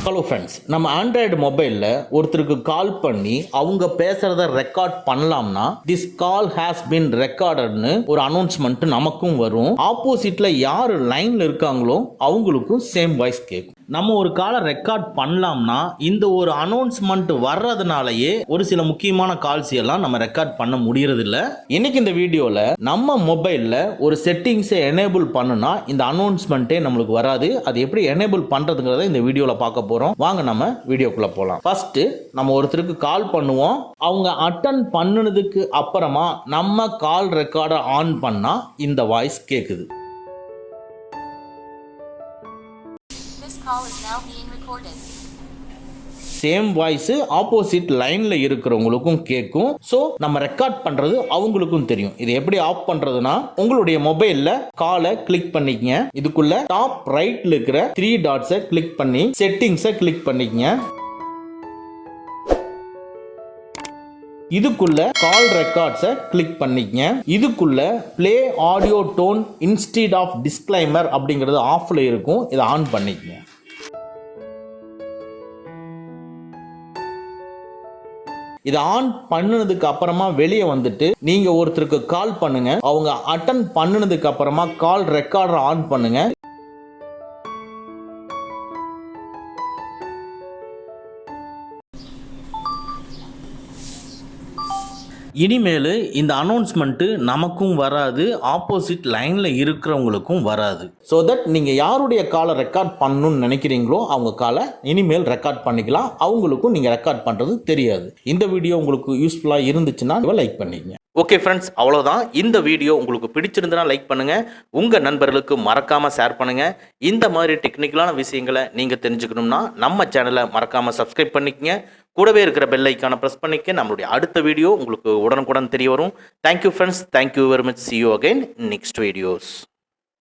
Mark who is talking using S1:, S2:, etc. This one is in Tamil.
S1: ஹலோ ஃப்ரெண்ட்ஸ், நம்ம ஆண்ட்ராய்டு மொபைலில் ஒருத்தருக்கு கால் பண்ணி அவங்க பேசுகிறத ரெக்கார்ட் பண்ணலாம்னா திஸ் கால் ஹேஸ் பின் ரெக்கார்டட்னு ஒரு அனௌன்ஸ்மெண்ட் நமக்கும் வரும். ஆப்போசிட்டில் யார் லைனில் இருக்காங்களோ அவங்களுக்கும் சேம் வாய்ஸ் கேட்கும். நம்ம ஒரு காலை ரெக்கார்ட் பண்ணலாம்னா இந்த ஒரு அனௌன்ஸ்மெண்ட் வர்றதுனாலயே ஒரு சில முக்கியமான கால்ஸ் எல்லாம் நம்ம ரெக்கார்ட் பண்ண முடியறதில்ல. இன்னைக்கு இந்த வீடியோவில் நம்ம மொபைலில் ஒரு செட்டிங்ஸை எனேபிள் பண்ணுனா இந்த அனௌன்ஸ்மெண்ட்டே நம்மளுக்கு வராது. அது எப்படி எனேபிள் பண்ணுறதுங்கிறத இந்த வீடியோவில் பார்க்க போகிறோம். வாங்க நம்ம வீடியோக்குள்ளே போகலாம். ஃபர்ஸ்ட் நம்ம ஒருத்தருக்கு கால் பண்ணுவோம். அவங்க அட்டன் பண்ணினதுக்கு அப்புறமா நம்ம கால் ரெக்கார்டை ஆன் பண்ணா இந்த வாய்ஸ் கேட்குது. சேம் வாய்ஸ் ஆப்போசிட் லைன்ல இருக்கிறவங்களுக்கும் கேட்கும். ஸோ நம்ம ரெக்கார்ட் பண்றது அவங்களுக்கும் தெரியும். இது எப்படி ஆஃப் பண்றதுன்னா, உங்களுடைய மொபைல்ல காலை கிளிக் பண்ணிக்கங்க. இதுக்குள்ள டாப் ரைட்ல இருக்கிற 3 டாட்ஸை கிளிக் பண்ணி செட்டிங்ஸை கிளிக் பண்ணிக்கங்க. இதுக்குள்ள கால் ரெக்கார்ட்ஸை கிளிக் பண்ணிக்கங்க. இதுக்குள்ள play audio tone instead of disclaimer அப்படிங்கிறது ஆஃப்ல இருக்கும். இதை ஆன் பண்ணிக்கங்க. இதை ஆன் பண்ணினதுக்கு அப்புறமா வெளியே வந்துட்டு நீங்க ஒருத்தருக்கு கால் பண்ணுங்க. அவங்க அட்டன் பண்ணினதுக்கு அப்புறமா கால் ரெக்கார்டர் ஆன் பண்ணுங்க. இனிமேல் இந்த அனௌன்ஸ்மெண்ட்டு நமக்கும் வராது, ஆப்போசிட் லைனில் இருக்கிறவங்களுக்கும் வராது. ஸோ தட் நீங்கள் யாருடைய காலை ரெக்கார்ட் பண்ணணும்னு நினைக்கிறீங்களோ அவங்க காலை இனிமேல் ரெக்கார்ட் பண்ணிக்கலாம். அவங்களுக்கும் நீங்கள் ரெக்கார்ட் பண்ணுறது தெரியாது. இந்த வீடியோ உங்களுக்கு யூஸ்ஃபுல்லாக இருந்துச்சுன்னா லைக் பண்ணிக்கங்க. ஓகே ஃப்ரெண்ட்ஸ், அவ்வளோதான். இந்த வீடியோ உங்களுக்கு பிடிச்சிருந்தனா லைக் பண்ணுங்கள். உங்கள் நண்பர்களுக்கு மறக்காமல் ஷேர் பண்ணுங்கள். இந்த மாதிரி டெக்னிக்கலான விஷயங்களை நீங்கள் தெரிஞ்சுக்கணும்னா நம்ம சேனலை மறக்காமல் சப்ஸ்கிரைப் பண்ணிக்கங்க. கூடவே இருக்கிற பெல் ஐக்கானை ப்ரெஸ் பண்ணிக்க. நம்மளுடைய அடுத்த வீடியோ உங்களுக்கு உடனுக்குடன் தெரிய வரும். Thank you friends, thank you very much. see you again in next videos.